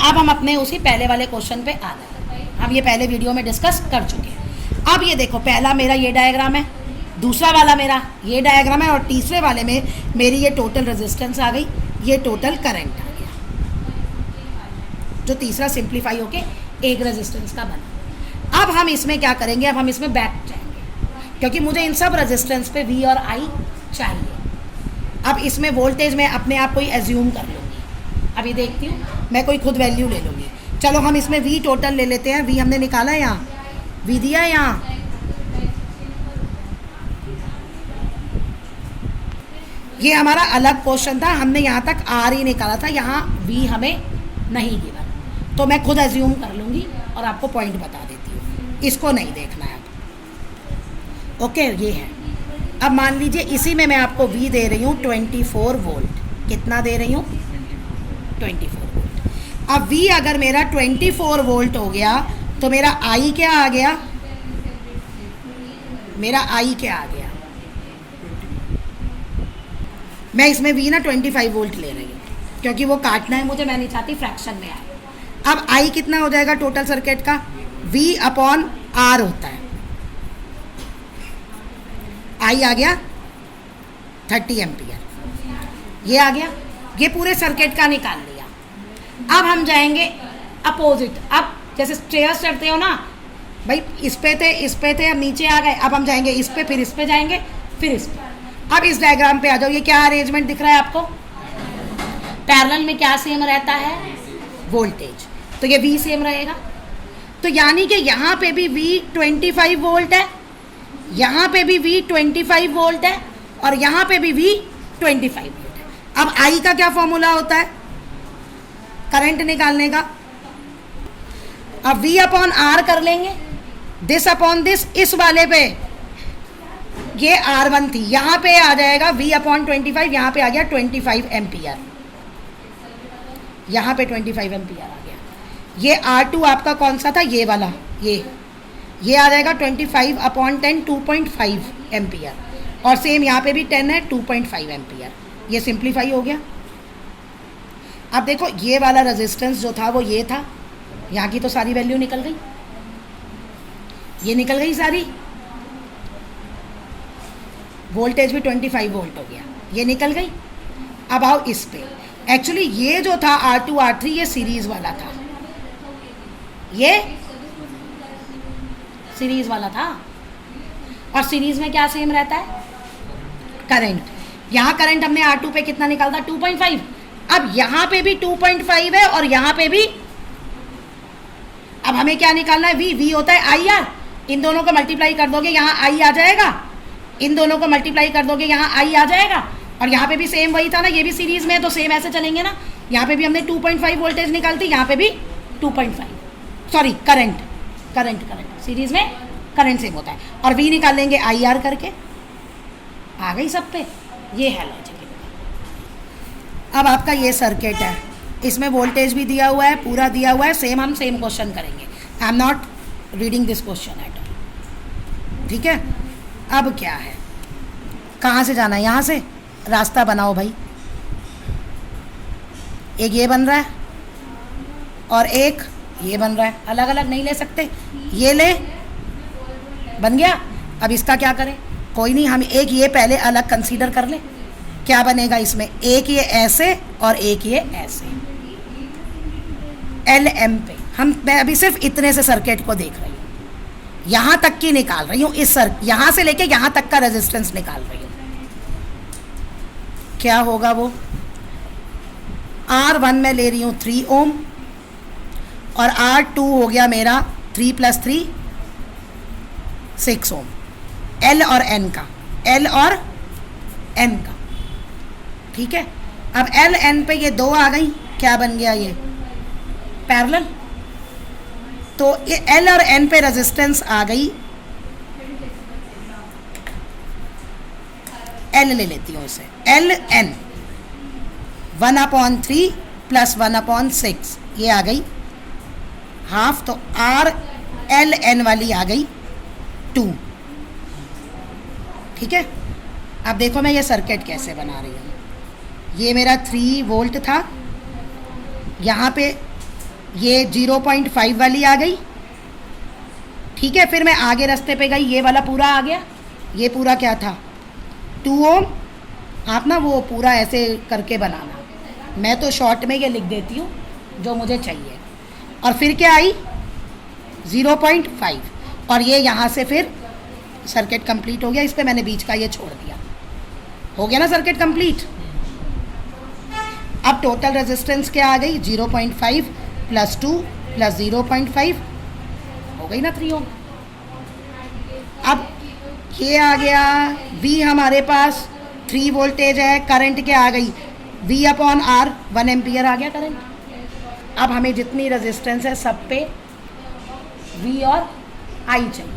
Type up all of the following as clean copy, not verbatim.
अब हम अपने उसी पहले वाले क्वेश्चन पे आ गए। हम ये पहले वीडियो में डिस्कस कर चुके हैं। अब ये देखो, पहला मेरा ये डायग्राम है, दूसरा वाला मेरा ये डायग्राम है, और तीसरे वाले में मेरी ये टोटल रेजिस्टेंस आ गई, ये टोटल करंट आ गया, जो तीसरा सिंप्लीफाई होके एक रेजिस्टेंस का बना। अब हम इसमें क्या करेंगे, अब हम इसमें बैक जाएंगे, क्योंकि मुझे इन सब रेजिस्टेंस पे V और I चाहिए। अब इसमें वोल्टेज मैं अपने आप को ही एज्यूम कर लूँगी, अभी देखती हूँ, मैं कोई खुद वैल्यू ले लूँगी। चलो हम इसमें V टोटल ले लेते हैं। V हमने निकाला है, यहाँ V दिया है, यहाँ ये हमारा अलग क्वेश्चन था, हमने यहाँ तक R ही निकाला था, यहाँ V हमें नहीं गिरा, तो मैं खुद एज्यूम कर लूँगी और आपको पॉइंट बता देती हूँ, इसको नहीं देखना है अब। ओके, ये है। अब मान लीजिए इसी में मैं आपको V दे रही हूँ 24 वोल्ट। कितना दे रही हूँ? 24 वोल्ट। अब V अगर मेरा 24 वोल्ट हो गया तो मेरा I क्या आ गया? मेरा I क्या आ गया? मैं इसमें V ना 25 वोल्ट ले रही हूँ, क्योंकि वो काटना है मुझे, मैं नहीं चाहती फ्रैक्शन में आए। अब I कितना हो जाएगा टोटल सर्किट का? V अपॉन R होता है। I आ गया 30 एम्पियर, ये आ गया, ये पूरे सर्किट का निकाल लिया। अब हम जाएंगे अपोजिट। अब जैसे स्टेयर्स चढ़ते हो ना भाई, इस पे थे, अब नीचे आ गए, अब हम जाएंगे इस पे, फिर इस पे जाएंगे, फिर इस पे। अब इस डायग्राम पे आ जाओ, ये क्या अरेंजमेंट दिख रहा है आपको? पैरेलल में क्या सेम रहता है? वोल्टेज, तो ये V सेम रहेगा। तो यानी कि यहाँ पे भी V 25 वोल्ट है, यहाँ पे भी V 25 वोल्ट है, और यहाँ पे भी V 25 वोल्ट है। अब I का क्या फॉर्मूला होता है करंट निकालने का? अब V अपॉन R कर लेंगे, दिस अपॉन दिस, इस वाले पे ये R1 थी, यहाँ पे आ जाएगा V अपॉन 25, यहाँ पे आ गया 25 एम्पियर, यहाँ पे 25 एम्पियर आ गया। ये R2 आपका कौन सा था? ये वाला, ये आ जाएगा 25 अपॉन 10, 2.5 एम्पियर, और सेम यहाँ पे भी 10 है, 2.5 एम्पियर। ये सिंप्लीफाई हो गया। अब देखो, ये वाला रेजिस्टेंस जो था वो ये था, यहाँ की तो सारी वैल्यू निकल गई, ये निकल गई सारी, वोल्टेज भी 25 वोल्ट हो गया, ये निकल गई। अब आओ इस पे, एक्चुअली ये जो था R2 R3 ये सीरीज वाला था, ये सीरीज वाला था, और सीरीज में क्या सेम रहता है? करंट। यहाँ करंट हमने R2 पे कितना निकाला था? 2.5। अब यहाँ पे भी 2.5 है, और यहाँ पे भी। अब हमें क्या निकालना है? V होता है IR, इन दोनों को मल्टीप्लाई कर दोगे यहाँ I आ जाएगा, इन दोनों को मल्टीप्लाई कर दोगे यहाँ I आ जाएगा, और यहाँ पे भी सेम वही था ना, ये भी सीरीज में है तो सेम ऐसे चलेंगे ना। यहाँ पे भी हमने 2.5 वोल्टेज निकालती, यहाँ पे भी 2.5, सॉरी करंट सीरीज में करंट सेम होता है, और V निकाल लेंगे IR करके। आ गई सब पे, ये है लॉजिक। अब आपका ये सर्किट है, इसमें वोल्टेज भी दिया हुआ है, पूरा दिया हुआ है, हम सेम क्वेश्चन करेंगे। I am not reading this question at all, ठीक है। अब क्या है, कहाँ से जाना है? यहाँ से रास्ता बनाओ भाई। एक ये बन रहा है और एक ये बन रहा है, अलग अलग नहीं ले सकते, ये ले, बन गया। अब इसका क्या करें? कोई नहीं, हम एक ये पहले अलग कंसीडर कर ले। क्या बनेगा इसमें? एक ये ऐसे और एक ये ऐसे, LM पे। मैं अभी सिर्फ इतने से सर्किट को देख रही हूँ, यहाँ तक की निकाल रही हूँ, यहाँ से लेके यहाँ तक का रेजिस्टेंस निकाल रही हूँ। क्या होगा वो? R1 में ले रही हूँ 3 ओम, और R2 हो गया मेरा 3 + 3 6 ओम। L और N का, ठीक है। अब LN पे ये 2 आ गई, क्या बन गया? ये पैरेलल। तो ये L और N पे रेजिस्टेंस आ गई, L ले लेती हूँ इसे, LN 1/3 + 1/6, ये आ गई हाफ, तो RLN वाली आ गई 2, ठीक है। अब देखो मैं ये सर्किट कैसे बना रही हूँ। ये मेरा 3 वोल्ट था, यहाँ पे ये 0.5 वाली आ गई, ठीक है। फिर मैं आगे रास्ते पे गई, ये वाला पूरा आ गया, ये पूरा क्या था 2 ओम। आप ना वो पूरा ऐसे करके बनाना, मैं तो शॉर्ट में ये लिख देती हूँ जो मुझे चाहिए। और फिर क्या आई 0.5, और ये यहाँ से फिर सर्किट कंप्लीट हो गया। इस पर मैंने बीच का ये छोड़ दिया, हो गया ना सर्किट कंप्लीट। अब टोटल रेजिस्टेंस क्या आ गई 0.5 + 2 + 0.5 हो गई ना 3 ओम। अब ये आ गया V हमारे पास 3 वोल्टेज है, करंट क्या आ गई V/R 1 एम्पियर आ गया करंट। अब हमें जितनी रेजिस्टेंस है सब पे V और I चाहिए।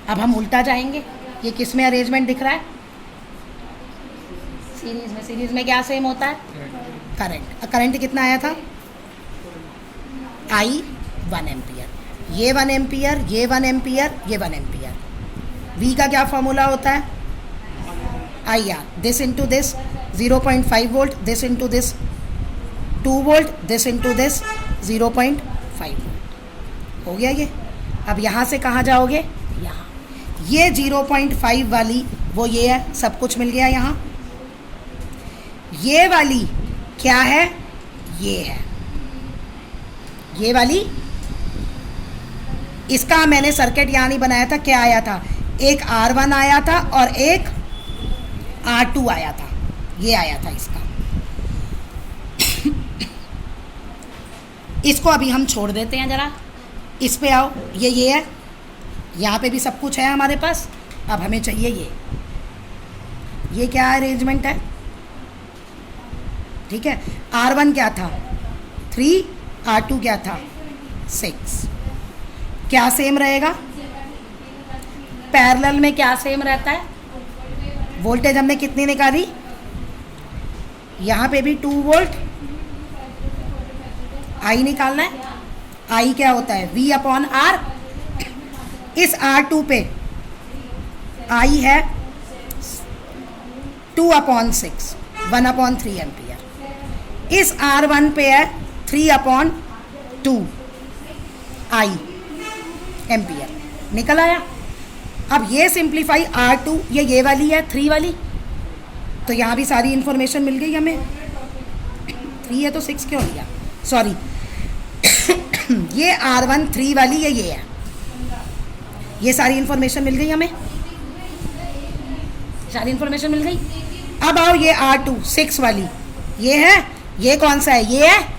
अब हम उल्टा जाएंगे, ये किस में अरेंजमेंट दिख रहा है सीरीज में। सीरीज में क्या सेम होता है करंट। करंट कितना आया था I 1 एम्पियर, ये 1 एम्पियर, ये 1 एम्पियर, ये 1 एम्पियर। V का क्या फॉर्मूला होता है IR, this into this 0.5 volt, this into this 2 volt, this into this 0.5 volt. हो गया ये। अब यहाँ से कहाँ जाओगे, यहाँ। ये 0.5 वाली वो ये है, सब कुछ मिल गया यहाँ। ये वाली क्या है, ये है, ये वाली। इसका मैंने सर्किट यहाँ नहीं बनाया था, क्या आया था, एक R1 आया था और एक R2 आया था, ये आया था इसका। इसको अभी हम छोड़ देते हैं ज़रा, इस पे आओ। ये है, यहाँ पे भी सब कुछ है हमारे पास। अब हमें चाहिए ये क्या अरेंजमेंट है, ठीक है। R1 क्या था 3, R2 क्या था 6। क्या सेम रहेगा, पैरेलल में क्या सेम रहता है, वोल्टेज हमने कितनी निकाली, यहाँ पे भी 2 वोल्ट। I निकालना है, I क्या होता है V/R। इस R2 पे I है 2/6 1/3 एम्पियर। इस R1 पे है 3/2 I एम्पियर। निकल आया। अब ये सिंप्लीफाई R2, ये वाली है 3 वाली, तो यहाँ भी सारी इन्फॉर्मेशन मिल गई हमें। 3 है तो 6 क्यों लिया, सॉरी। ये R1 3 वाली ये है, ये सारी इन्फॉर्मेशन मिल गई हमें, सारी इन्फॉर्मेशन मिल गई। अब आओ ये R2 6 वाली, ये है, ये कौन सा है, ये है